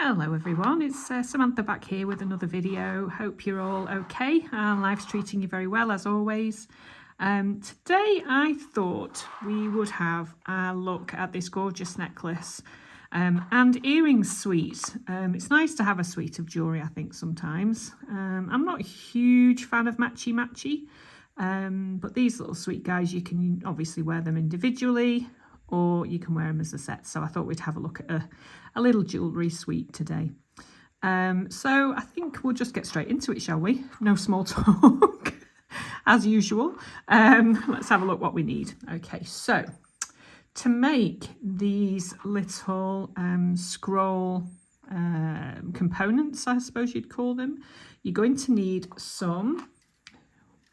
Hello everyone, it's Samantha back here with another video. Hope you're all okay and life's treating you very well as always. Today I thought we would have a look at this gorgeous necklace and earrings suite. It's nice to have a suite of jewellery, I think, sometimes. I'm not a huge fan of matchy, but these little sweet guys, you can obviously wear them individually or you can wear them as a set. So I thought we'd have a look at a little jewellery suite today. So I think we'll just get straight into it, shall we? No small talk, as usual. Let's have a look what we need. Okay, so to make these little scroll components, I suppose you'd call them, you're going to need some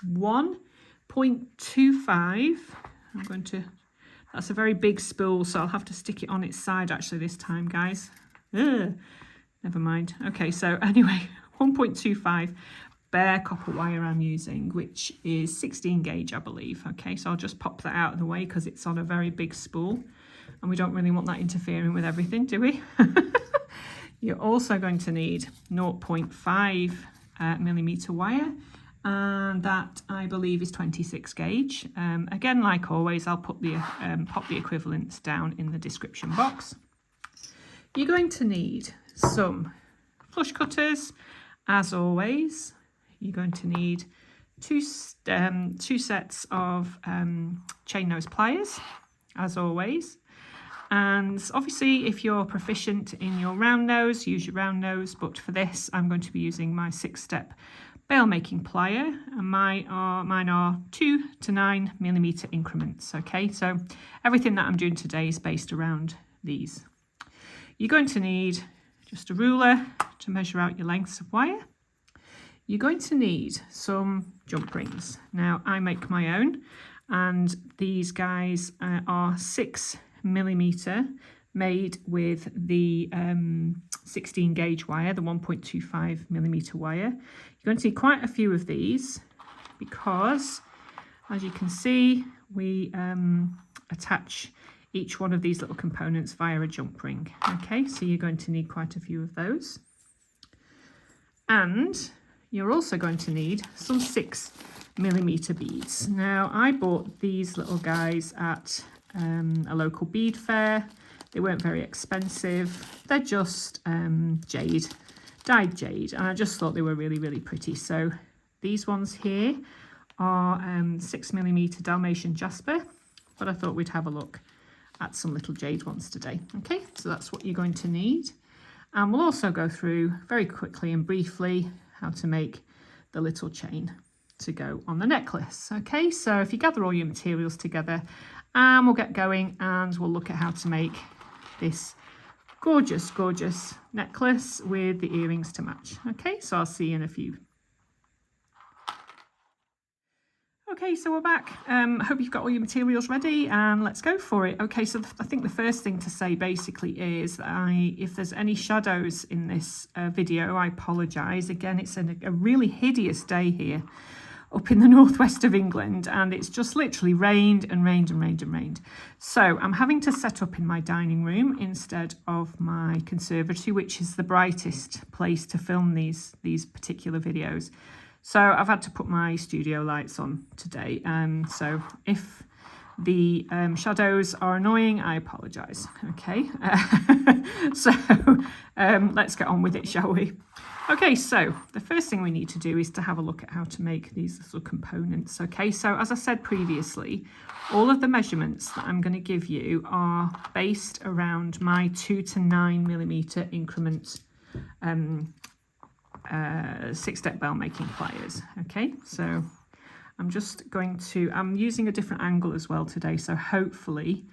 1.25. That's a very big spool, so I'll have to stick it on its side actually this time, guys. Ugh, never mind. Okay, so anyway, 1.25 bare copper wire I'm using, which is 16 gauge, I believe. Okay, so I'll just pop that out of the way because it's on a very big spool and we don't really want that interfering with everything, do we? You're also going to need 0.5 millimeter wire, and that I believe is 26 gauge. Again, like always, I'll put the pop the equivalents down in the description box. You're going to need some flush cutters, as always. You're going to need two sets of chain nose pliers, as always. And obviously, if you're proficient in your round nose, use your round nose. But for this, I'm going to be using my 6-step bail making plier, and mine are 2 to 9 millimeter increments. Okay, so everything that I'm doing today is based around these. You're going to need just a ruler to measure out your lengths of wire. You're going to need some jump rings. Now I make my own, and these guys are 6 millimeter, made with the 16 gauge wire, the 1.25 millimeter wire. You're going to need quite a few of these because, as you can see, we attach each one of these little components via a jump ring. Okay, so you're going to need quite a few of those. And you're also going to need some 6 millimeter beads. Now, I bought these little guys at a local bead fair. They weren't very expensive. They're just jade, dyed jade, and I just thought they were really, really pretty. So these ones here are 6 millimeter Dalmatian jasper, but I thought we'd have a look at some little jade ones today. Okay, so that's what you're going to need. And we'll also go through very quickly and briefly how to make the little chain to go on the necklace. Okay, so if you gather all your materials together, and we'll get going and we'll look at how to make this gorgeous necklace with the earrings to match. Okay, so I'll see you in a few. Okay, so we're back. Hope you've got all your materials ready and let's go for it. Okay, so I think the first thing to say basically is that if there's any shadows in this video, I apologise. Again, it's a really hideous day here up in the northwest of England, and it's just literally rained. So I'm having to set up in my dining room instead of my conservatory, which is the brightest place to film these particular videos. So I've had to put my studio lights on today. So if the shadows are annoying, I apologise. Okay, so let's get on with it, shall we? Okay, so the first thing we need to do is to have a look at how to make these little components. Okay, so as I said previously, all of the measurements that I'm going to give you are based around my 2 to 9 millimeter increment 6-step bail making pliers. Okay, so I'm using a different angle as well today, so hopefully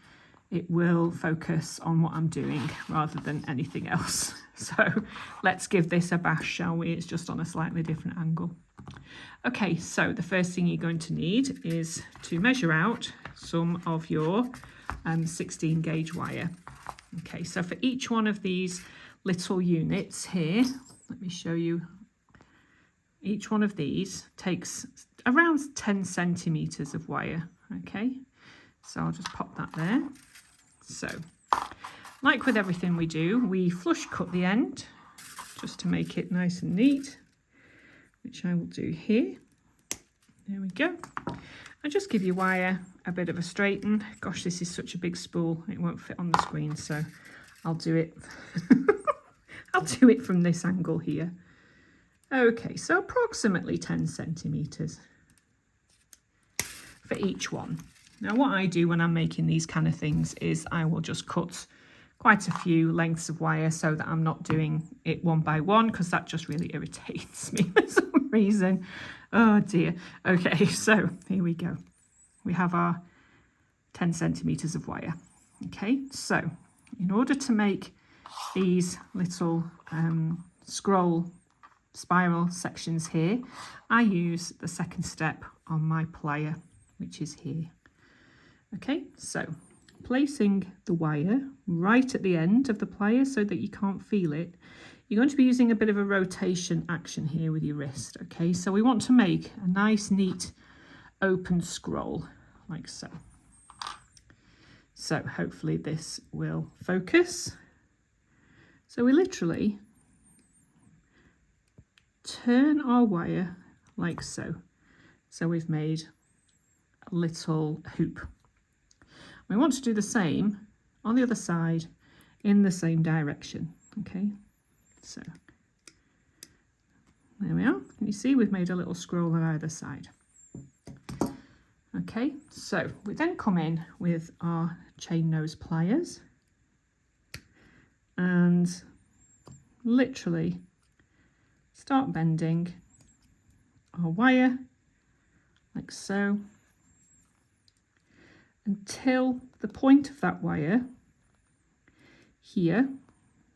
it will focus on what I'm doing rather than anything else. So let's give this a bash, shall we? It's just on a slightly different angle. Okay, so the first thing you're going to need is to measure out some of your 16 gauge wire. Okay, so for each one of these little units here, let me show you. Each one of these takes around 10 centimeters of wire. Okay, so I'll just pop that there. So like with everything we do, we flush cut the end just to make it nice and neat, which I will do here. There we go. And just give your wire a bit of a straighten. Gosh, this is such a big spool, it won't fit on the screen, so I'll do it. I'll do it from this angle here. Okay, so approximately 10 centimetres for each one. Now what I do when I'm making these kind of things is I will just cut quite a few lengths of wire so that I'm not doing it one by one, because that just really irritates me for some reason. Oh dear. Okay, so here we go. We have our 10 centimetres of wire. Okay, so in order to make these little scroll spiral sections here, I use the second step on my plier, which is here. Okay, so placing the wire right at the end of the plier so that you can't feel it, you're going to be using a bit of a rotation action here with your wrist. Okay, so we want to make a nice, neat, open scroll like so. So hopefully this will focus. So we literally turn our wire like so. So we've made a little hoop. We want to do the same on the other side in the same direction. Okay, so there we are. Can you see we've made a little scroll on either side? Okay, so we then come in with our chain nose pliers and literally start bending our wire like so until the point of that wire here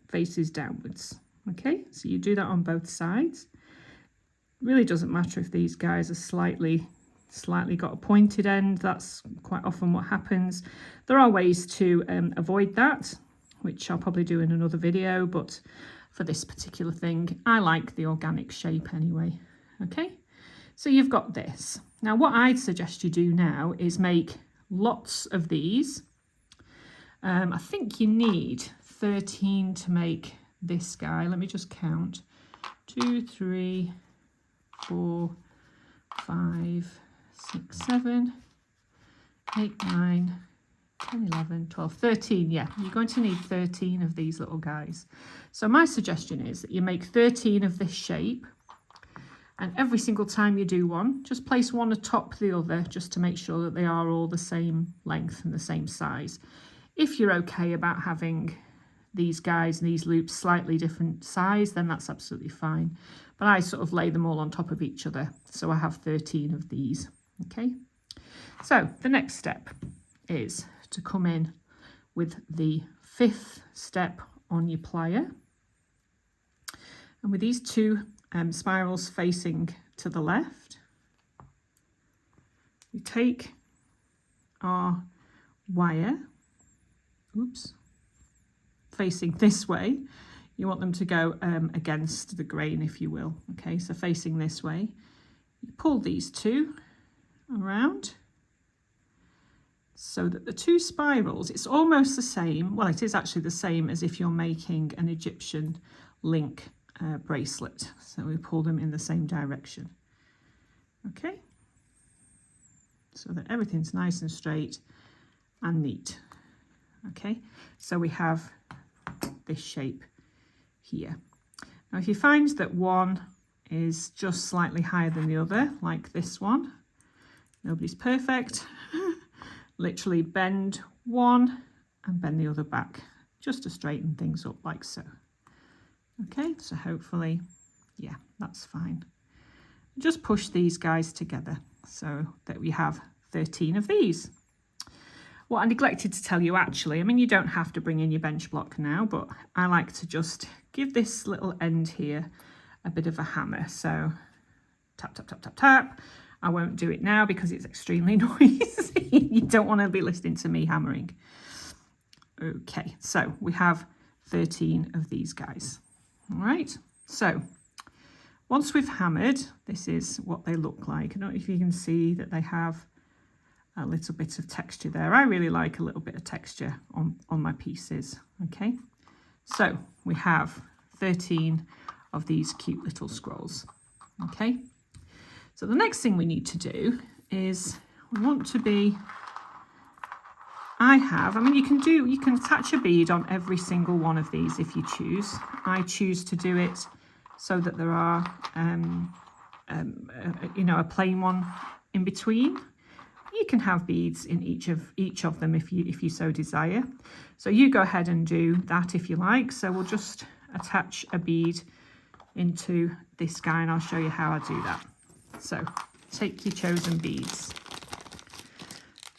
faces downwards. Okay, so you do that on both sides. Really doesn't matter if these guys are slightly got a pointed end. That's quite often what happens. There are ways to avoid that, which I'll probably do in another video, but for this particular thing I like the organic shape anyway. Okay, so you've got this. Now what I'd suggest you do now is make lots of these. I think you need 13 to make this guy. Let me just count. 2, 3, 4, 5, 6, 7, 8, 9, 10, 11, 12, 13. Yeah, you're going to need 13 of these little guys. So my suggestion is that you make 13 of this shape, and every single time you do one, just place one atop the other just to make sure that they are all the same length and the same size. If you're okay about having these guys and these loops slightly different size, then that's absolutely fine. But I sort of lay them all on top of each other, so I have 13 of these. Okay, so the next step is to come in with the 5th step on your plier, and with these two spirals facing to the left, we take our wire, facing this way. You want them to go against the grain, if you will. Okay, so facing this way, you pull these two around so that the two spirals, it's almost the same, well, it is actually the same as if you're making an Egyptian link bracelet. So we pull them in the same direction. Okay, so that everything's nice and straight and neat. Okay, so we have this shape here. Now if you find that one is just slightly higher than the other, like this one, nobody's perfect, literally bend one and bend the other back just to straighten things up like so. Okay, so hopefully, yeah, that's fine. Just push these guys together so that we have 13 of these. What I neglected to tell you actually, I mean, you don't have to bring in your bench block now, but I like to just give this little end here a bit of a hammer. So tap, tap, tap, tap, tap. I won't do it now because it's extremely noisy. You don't want to be listening to me hammering. Okay, so we have 13 of these guys. All right, so once we've hammered, this is what they look like. I don't know if you can see that they have a little bit of texture there. I really like a little bit of texture on my pieces. Okay, so we have 13 of these cute little scrolls. Okay, so the next thing we need to do is we want to be, I mean you can attach a bead on every single one of these if you choose. I choose to do it so that there are you know, a plain one in between. You can have beads in each of them if you so desire. So you go ahead and do that if you like. So we'll just attach a bead into this guy and I'll show you how I do that. So take your chosen beads.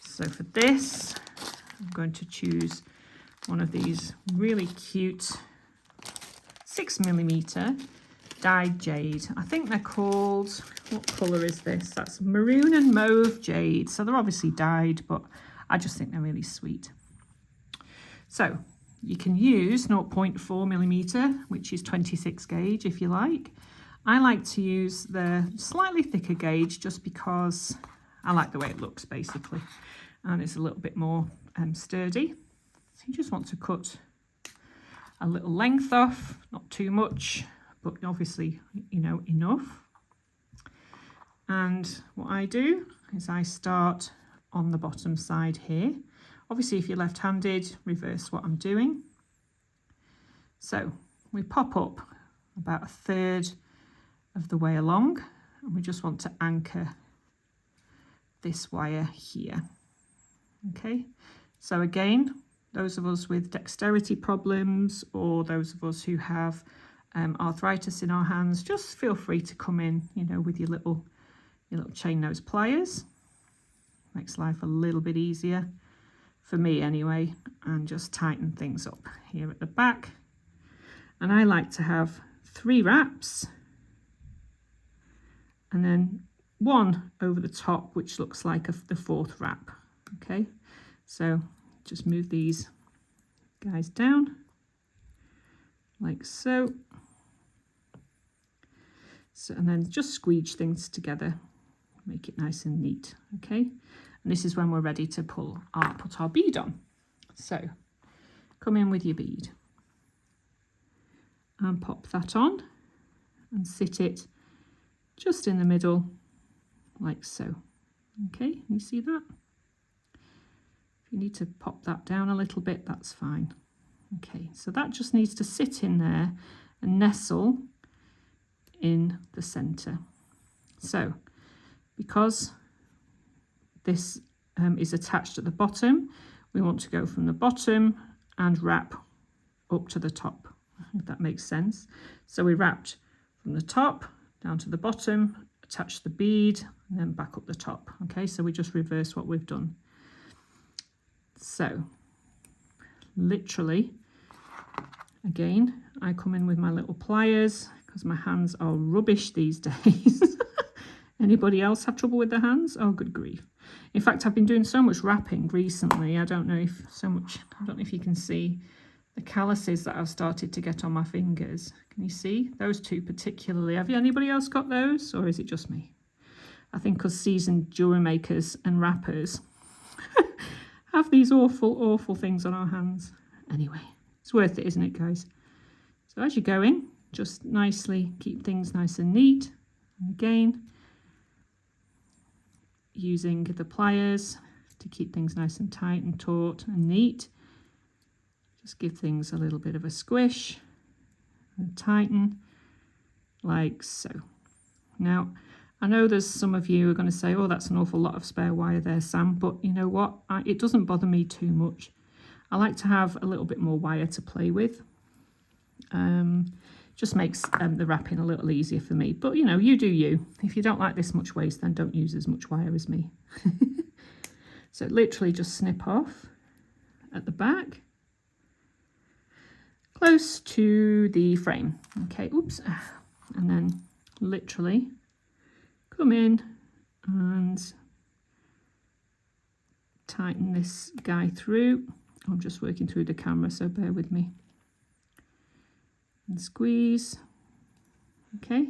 So for this, I'm going to choose one of these really cute 6mm dyed jade. I think they're called, what colour is this? That's maroon and mauve jade. So they're obviously dyed, but I just think they're really sweet. So you can use 0.4mm, which is 26 gauge if you like. I like to use the slightly thicker gauge just because I like the way it looks basically. And it's a little bit more sturdy. So you just want to cut a little length off, not too much, but obviously, you know, enough. And what I do is I start on the bottom side here. Obviously, if you're left-handed, reverse what I'm doing. So we pop up about 1/3 of the way along, and we just want to anchor this wire here. Okay, so again, those of us with dexterity problems or those of us who have arthritis in our hands, just feel free to come in, you know, with your little chain nose pliers. Makes life a little bit easier for me anyway, and just tighten things up here at the back. And I like to have 3 wraps and then 1 over the top, which looks like the 4th wrap. Okay, so just move these guys down like so. So, and then just squeeze things together, make it nice and neat. Okay, and this is when we're ready to put our bead on. So come in with your bead and pop that on and sit it just in the middle like so. Okay, you see that? If you need to pop that down a little bit, that's fine. Okay, so that just needs to sit in there and nestle in the center. So because this is attached at the bottom, we want to go from the bottom and wrap up to the top, if that makes sense. So we wrapped from the top down to the bottom, attach the bead, and then back up the top. Okay, so we just reverse what we've done. So literally, again, I come in with my little pliers because my hands are rubbish these days. Anybody else have trouble with their hands? Oh, good grief. In fact, I've been doing so much wrapping recently. I don't know if you can see the calluses that I've started to get on my fingers. Can you see? Those 2 particularly. Have anybody else got those, or is it just me? I think because seasoned jewelry makers and wrappers have these awful, awful things on our hands. Anyway, it's worth it, isn't it, guys? So as you go in, just nicely keep things nice and neat. And again, using the pliers to keep things nice and tight and taut and neat. Just give things a little bit of a squish and tighten like so. Now, I know there's some of you who are going to say, oh, that's an awful lot of spare wire there, Sam, but you know what? It doesn't bother me too much. I like to have a little bit more wire to play with. Just makes the wrapping a little easier for me. But, you know, you do you. If you don't like this much waste, then don't use as much wire as me. So literally just snip off at the back, close to the frame. Okay, oops. And then literally come in and tighten this guy through. I'm just working through the camera, so bear with me. And squeeze. Okay.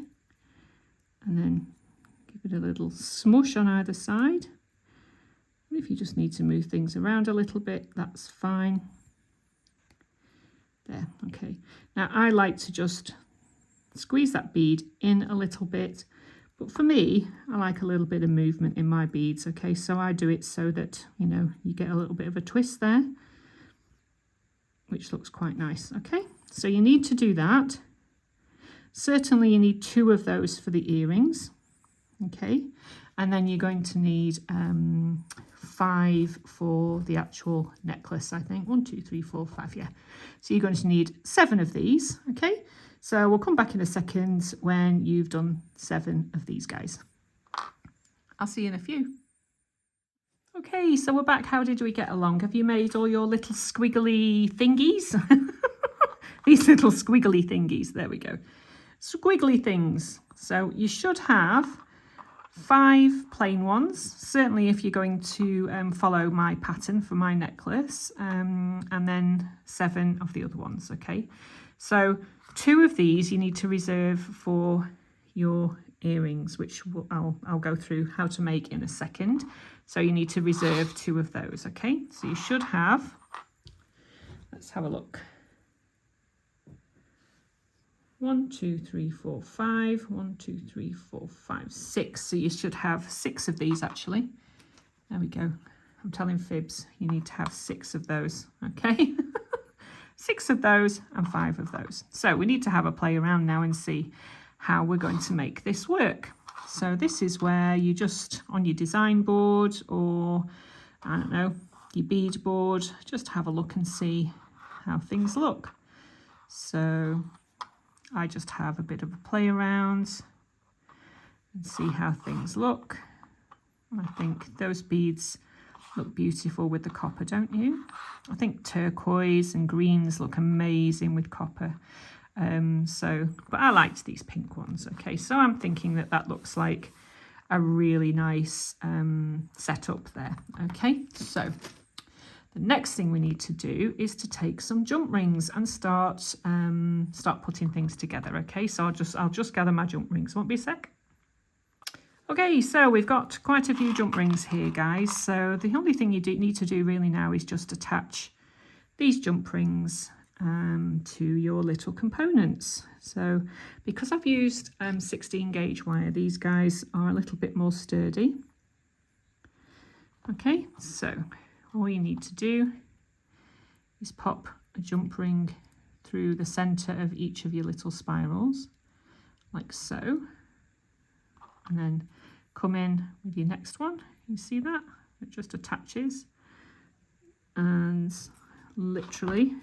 And then give it a little smush on either side. If you just need to move things around a little bit, that's fine. There, okay. Now I like to just squeeze that bead in a little bit, but for me, I like a little bit of movement in my beads, okay? So I do it so that, you know, you get a little bit of a twist there, which looks quite nice, okay? So you need to do that. Certainly you need 2 of those for the earrings, okay? And then you're going to need 5 for the actual necklace, I think. 1, 2, 3, 4, 5, yeah. So you're going to need 7 of these, okay? So we'll come back in a second when you've done 7 of these guys. I'll see you in a few. Okay, so we're back. How did we get along? Have you made all your little squiggly thingies? These little squiggly thingies, there we go. Squiggly things. So you should have 5 plain ones, certainly if you're going to follow my pattern for my necklace, and then 7 of the other ones, okay? So 2 of these you need to reserve for your earrings, which I'll go through how to make in a second. So you need to reserve 2 of those, okay? So you should have, let's have a look. 1, 2, 3, 4, 5. 1, 2, 3, 4, 5, 6. So you should have 6 of these actually. There we go. I'm telling fibs. You need to have 6 of those. Okay. 6 of those and 5 of those. So we need to have a play around now and see how we're going to make this work. So this is where you just on your design board, or I don't know, your bead board, just have a look and see how things look. So I just have a bit of a play around and see how things look. I think those beads look beautiful with the copper, don't you? I think turquoise and greens look amazing with copper. But I liked these pink ones. Okay, so I'm thinking that that looks like a really nice setup there. Okay, so the next thing we need to do is to take some jump rings and start putting things together. Okay, so I'll just gather my jump rings. Won't be a sec. Okay, so we've got quite a few jump rings here, guys. So the only thing you need to do really now is just attach these jump rings to your little components. So because I've used 16 gauge wire, these guys are a little bit more sturdy. Okay, so all you need to do is pop a jump ring through the center of each of your little spirals, like so, and then come in with your next one. You see that? It just attaches, and literally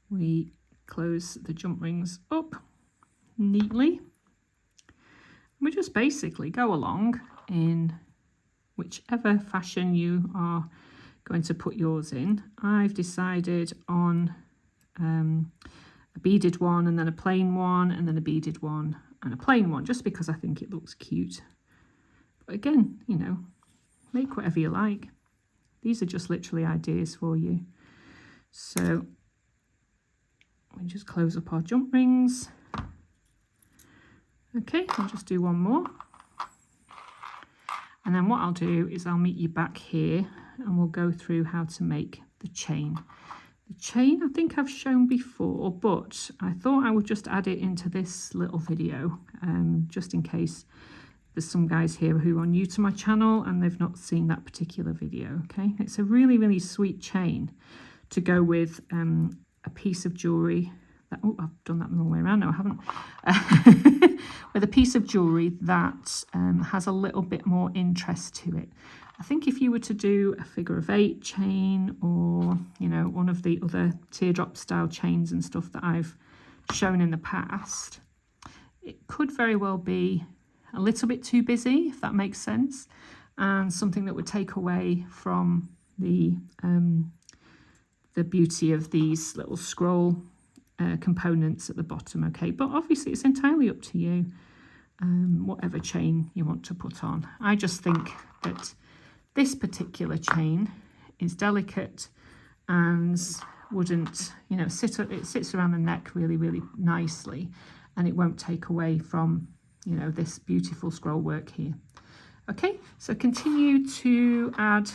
we close the jump rings up neatly. We just basically go along in whichever fashion you are going to put yours in. I've decided on a beaded one, and then a plain one, and then a beaded one, and a plain one, just because I think it looks cute. But again, you know, make whatever you like. These are just literally ideas for you. So we just close up our jump rings. Okay, I'll just do one more. And then what I'll do is I'll meet you back here and we'll go through how to make the chain. The chain I think I've shown before, but I thought I would just add it into this little video, just in case there's some guys here who are new to my channel and they've not seen that particular video, okay? It's a really, really sweet chain to go with a piece of jewellery. Oh, I've done that the wrong way around. No, I haven't. With a piece of jewellery that has a little bit more interest to it. I think if you were to do a figure of 8 chain, or, you know, one of the other teardrop style chains and stuff that I've shown in the past, it could very well be a little bit too busy, if that makes sense, and something that would take away from the beauty of these little scroll components at the bottom. Okay, but obviously it's entirely up to you, whatever chain you want to put on. I just think that this particular chain is delicate and wouldn't, you know, it sits around the neck really, really nicely, and it won't take away from, you know, this beautiful scroll work here. Okay, so continue to add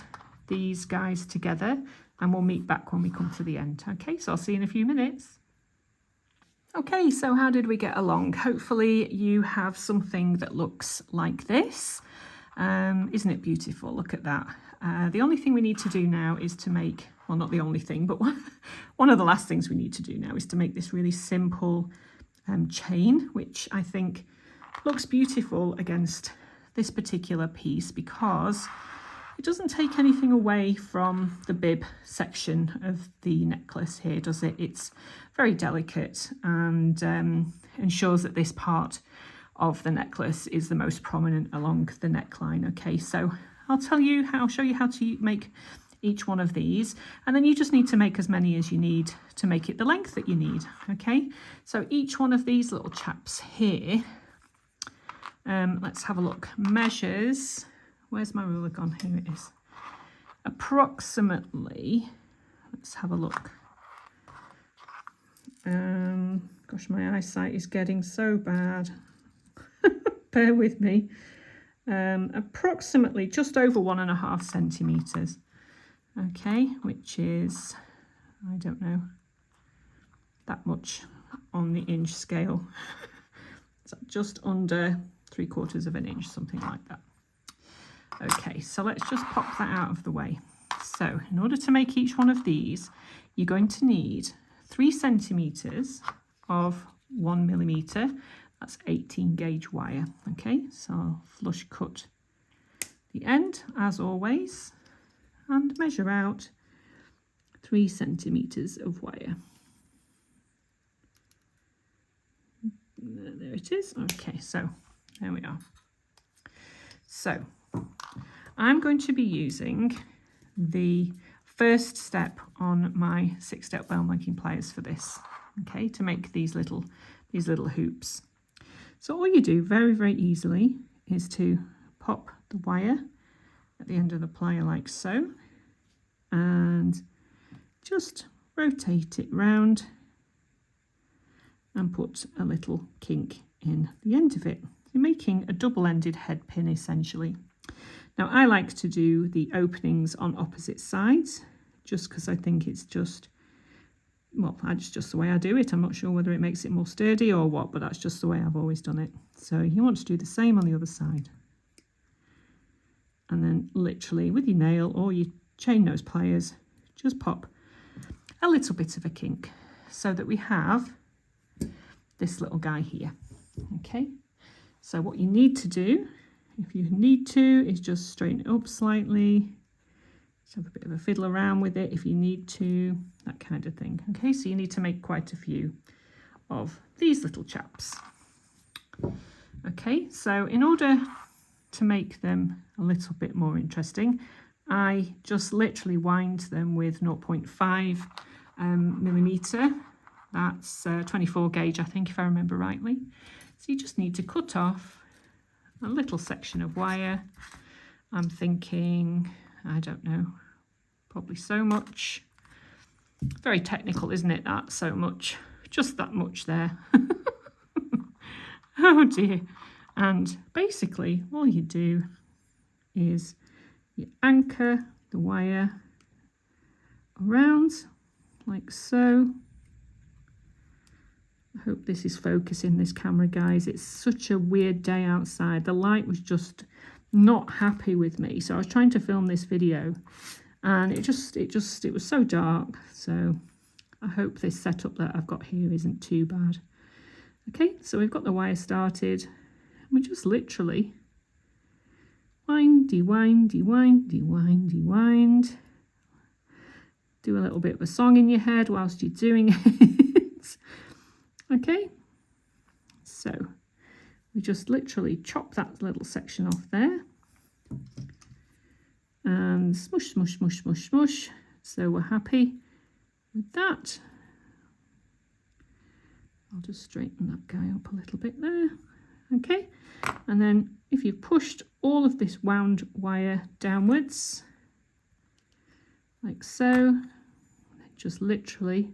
these guys together and we'll meet back when we come to the end. Okay, so I'll see you in a few minutes. Okay, so how did we get along? Hopefully you have something that looks like this. Isn't it beautiful? Look at that. The only thing we need to do now is to make, well, not the only thing, but one of the last things we need to do now is to make this really simple chain, which I think looks beautiful against this particular piece because it doesn't take anything away from the bib section of the necklace here, does it? It's very delicate and ensures that this part of the necklace is the most prominent along the neckline. Okay, so I'll show you how to make each one of these, and then you just need to make as many as you need to make it the length that you need. Okay, so each one of these little chaps here, let's have a look. Measures, where's my ruler gone? Here it is. Approximately, let's have a look. Gosh, my eyesight is getting so bad. Bear with me. Approximately just over 1.5 centimetres. Okay, which is, I don't know, that much on the inch scale. So just under 3/4 of an inch, something like that. Okay, so let's just pop that out of the way. So in order to make each one of these, you're going to need 3 centimetres of 1 millimetre. That's 18 gauge wire. Okay, so I'll flush cut the end as always and measure out 3 centimetres of wire. There it is. Okay, so there we are. So I'm going to be using the first step on my 6-step bell making pliers for this, okay, to make these little hoops. So all you do very, very easily is to pop the wire at the end of the plier like so, and just rotate it round and put a little kink in the end of it. You're making a double-ended head pin essentially. Now I like to do the openings on opposite sides just because I think it's just, well, that's just the way I do it. I'm not sure whether it makes it more sturdy or what, but that's just the way I've always done it. So you want to do the same on the other side. And then literally with your nail or your chain nose pliers, just pop a little bit of a kink so that we have this little guy here. Okay, so what you need to do, if you need to, is just straighten it up slightly. Just have a bit of a fiddle around with it if you need to, that kind of thing. Okay, so you need to make quite a few of these little chaps. Okay, so in order to make them a little bit more interesting, I just literally wind them with 0.5 millimetre. That's 24 gauge, I think, if I remember rightly. So you just need to cut off a little section of wire. I'm thinking, I don't know, probably so much. Very technical, isn't it, that? So much. Just that much there. Oh dear. And basically all you do is you anchor the wire around like so. I hope this is focusing this camera, guys. It's such a weird day outside. The light was just not happy with me. So I was trying to film this video and it was so dark. So I hope this setup that I've got here isn't too bad. Okay, so we've got the wire started. We just literally windy, windy, windy, windy, wind. Do a little bit of a song in your head whilst you're doing it. Okay, so we just literally chop that little section off there and smush, smush, smush, smush, smush. So we're happy with that. I'll just straighten that guy up a little bit there. Okay, and then if you've pushed all of this wound wire downwards like so, then just literally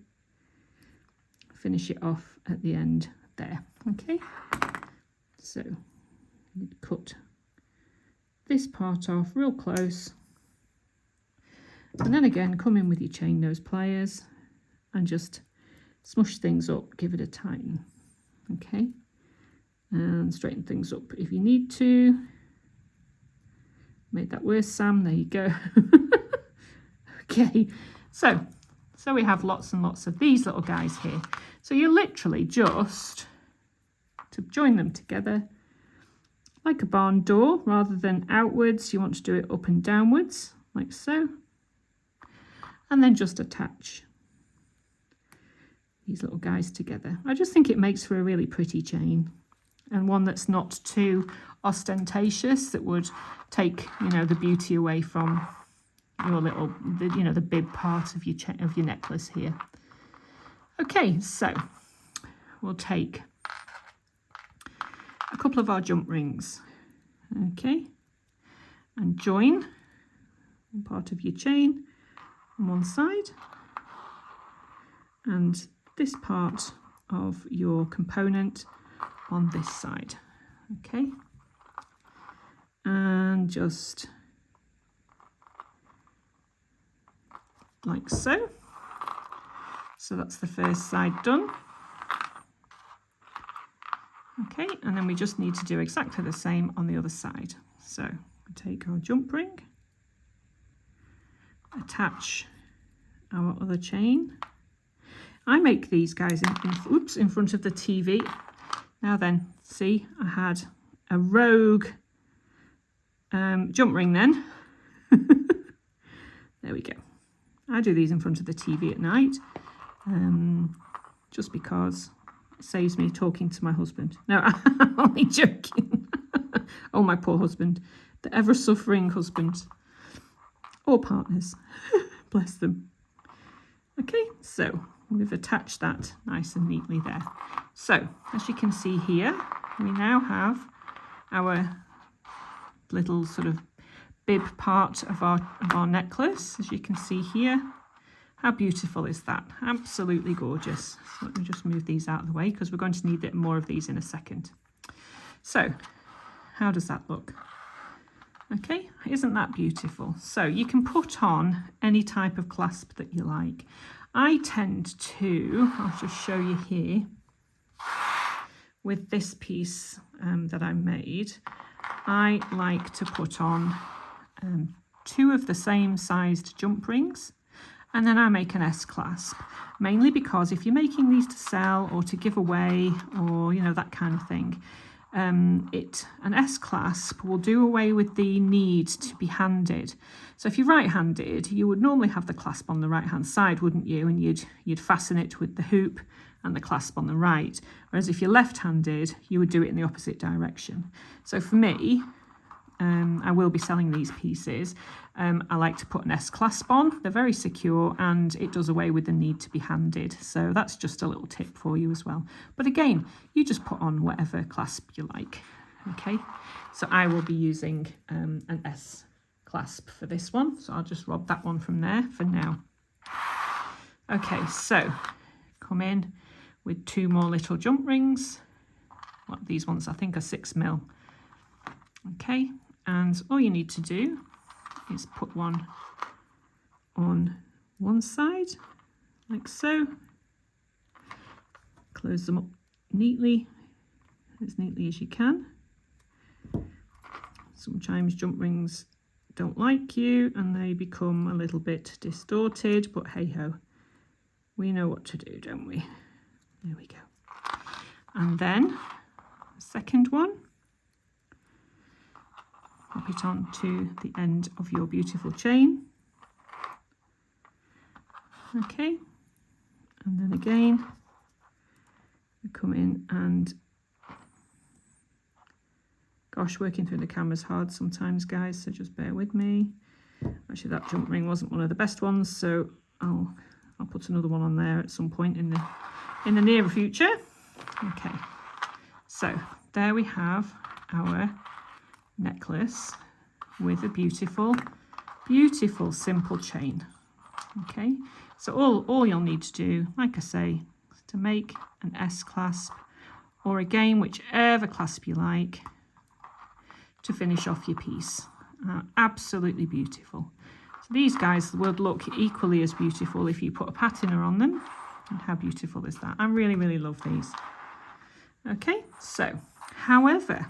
finish it off at the end there. Okay, so you'd cut this part off real close, and then again come in with your chain nose pliers and just smush things up, give it a tighten. Okay, and straighten things up if you need to. Made that worse, Sam. There you go. Okay, so we have lots and lots of these little guys here. So you're literally just to join them together like a barn door. Rather than outwards, you want to do it up and downwards, like so. And then just attach these little guys together. I just think it makes for a really pretty chain, and one that's not too ostentatious, that would take, you know, the beauty away from your little, you know, the bib part of your necklace here. Okay, so we'll take a couple of our jump rings, okay, and join one part of your chain on one side and this part of your component on this side, okay, and just like so. So that's the first side done. Okay, and then we just need to do exactly the same on the other side. So we take our jump ring, attach our other chain. I make these guys in front of the TV. Now then, see, I had a rogue jump ring then. There we go. I do these in front of the TV at night, just because it saves me talking to my husband. No, I'm only joking. Oh, my poor husband, the ever-suffering husband, or partners, bless them. Okay, so we've attached that nice and neatly there. So, as you can see here, we now have our little sort of bib part of our necklace, as you can see here. How beautiful is that? Absolutely gorgeous. So let me just move these out of the way, because we're going to need a bit more of these in a second. So how does that look? Okay, isn't that beautiful? So you can put on any type of clasp that you like. I tend to, I'll just show you here, with this piece that I made, I like to put on 2 of the same sized jump rings, and then I make an S clasp, mainly because if you're making these to sell or to give away, or, you know, that kind of thing, an S clasp will do away with the need to be handed. So if you're right-handed, you would normally have the clasp on the right-hand side, wouldn't you? And you'd fasten it with the hoop and the clasp on the right. Whereas if you're left-handed, you would do it in the opposite direction. So for me, I will be selling these pieces. I like to put an S clasp on. They're very secure, and it does away with the need to be handed. So that's just a little tip for you as well. But again, you just put on whatever clasp you like. Okay, so I will be using an S clasp for this one. So I'll just rob that one from there for now. Okay, so come in with 2 more little jump rings. What, these ones I think are 6mm. Okay, and all you need to do is put one on one side, like so. Close them up neatly as you can. Sometimes jump rings don't like you and they become a little bit distorted, but hey ho, we know what to do, don't we? There we go. And then second one, pop it on to the end of your beautiful chain. Okay, and then again, we come in and, gosh, working through the camera's hard sometimes, guys, so just bear with me. Actually, that jump ring wasn't one of the best ones, so I'll put another one on there at some point in the near future. Okay, so there we have our necklace with a beautiful, beautiful simple chain. Okay, so all you'll need to do, like I say, is to make an S clasp, or again whichever clasp you like, to finish off your piece. are absolutely beautiful. So these guys would look equally as beautiful if you put a patina on them. And how beautiful is that? I really, really love these. Okay, so, however,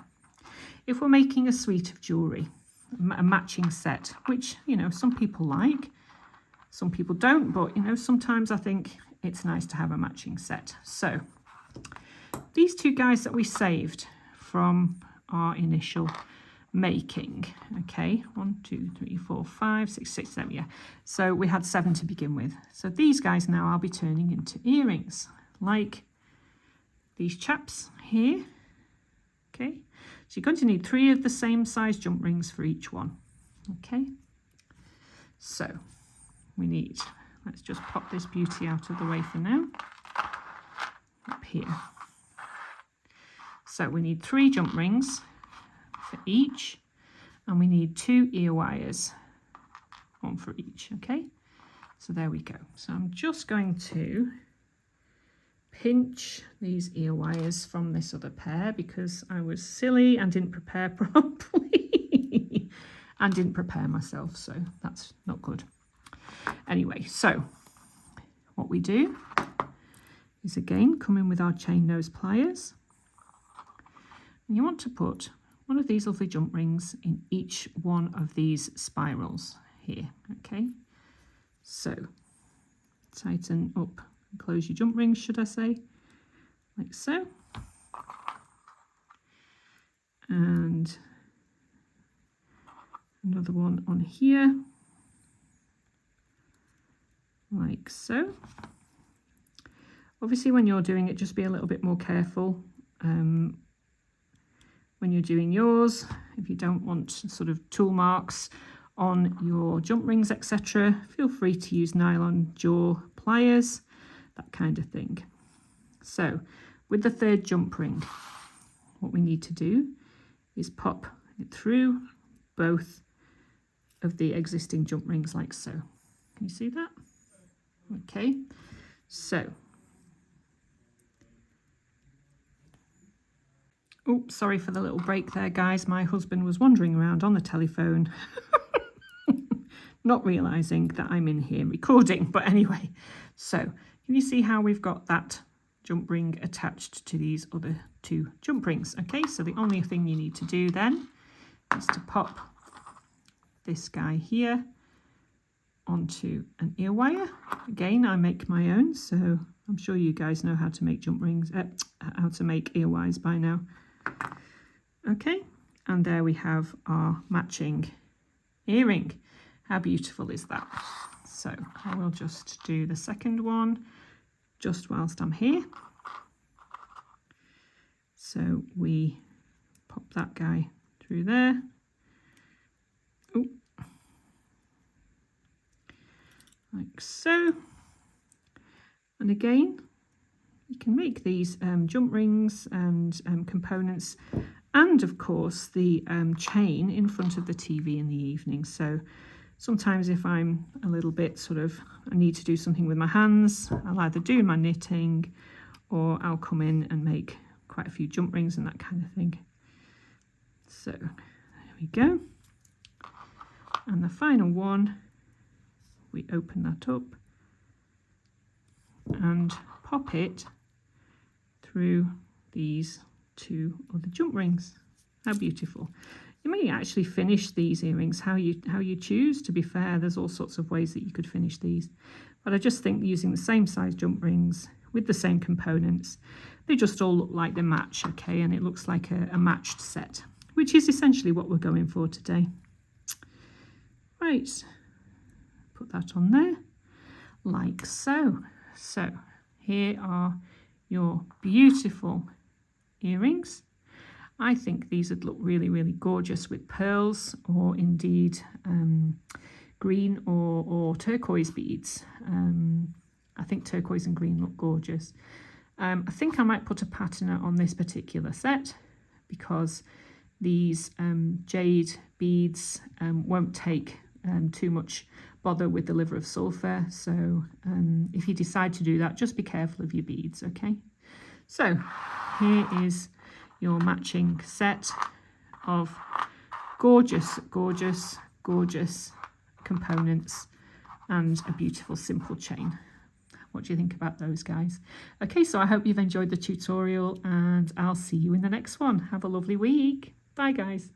if we're making a suite of jewellery, a matching set, which, you know, some people like, some people don't, but, you know, sometimes I think it's nice to have a matching set. So, these two guys that we saved from our initial making, okay, 1 2 3 4 5 6 6 7, yeah, so we had 7 to begin with. So these guys now I'll be turning into earrings, like these chaps here. Okay, so you're going to need 3 of the same size jump rings for each one. Okay, so we need, let's just pop this beauty out of the way for now, up here. So we need 3 jump rings for each, and we need 2 ear wires, 1 for each. Okay, so there we go. So I'm just going to pinch these ear wires from this other pair because I was silly and didn't prepare properly and didn't prepare myself, so that's not good. Anyway, so what we do is again come in with our chain nose pliers, and you want to put one of these lovely jump rings in each one of these spirals here. Okay, so tighten up and close your jump rings, should I say, like so, and another one on here, like so. Obviously when you're doing it, just be a little bit more careful when you're doing yours. If you don't want sort of tool marks on your jump rings, etc., feel free to use nylon jaw pliers, that kind of thing. So with the 3rd jump ring, what we need to do is pop it through both of the existing jump rings like so. Can you see that? Okay, so, oops, sorry for the little break there, guys. My husband was wandering around on the telephone, not realising that I'm in here recording. But anyway, so can you see how we've got that jump ring attached to these other 2 jump rings? Okay, so the only thing you need to do then is to pop this guy here onto an ear wire. Again, I make my own, so I'm sure you guys know how to make jump rings, how to make ear wires by now. Okay, and there we have our matching earring. How beautiful is that? So I will just do the second one just whilst I'm here. So we pop that guy through there. Ooh. Like so. And again, you can make these jump rings and components, and of course the chain in front of the TV in the evening. So sometimes if I'm a little bit I need to do something with my hands, I'll either do my knitting or I'll come in and make quite a few jump rings and that kind of thing. So there we go. And the final one, we open that up and pop it through these 2 other jump rings. How beautiful. You may actually finish these earrings how you choose. To be fair, there's all sorts of ways that you could finish these, but I just think using the same size jump rings with the same components, they just all look like they match. Okay, and it looks like a matched set, which is essentially what we're going for today. Right, put that on there like so. So here are your beautiful earrings. I think these would look really, really gorgeous with pearls, or indeed green or turquoise beads. I think turquoise and green look gorgeous. I think I might put a patina on this particular set because these jade beads won't take too much bother with the liver of sulphur. So if you decide to do that, just be careful of your beads, okay? So here is your matching set of gorgeous, gorgeous, gorgeous components and a beautiful simple chain. What do you think about those, guys? Okay, so I hope you've enjoyed the tutorial and I'll see you in the next one. Have a lovely week. Bye, guys.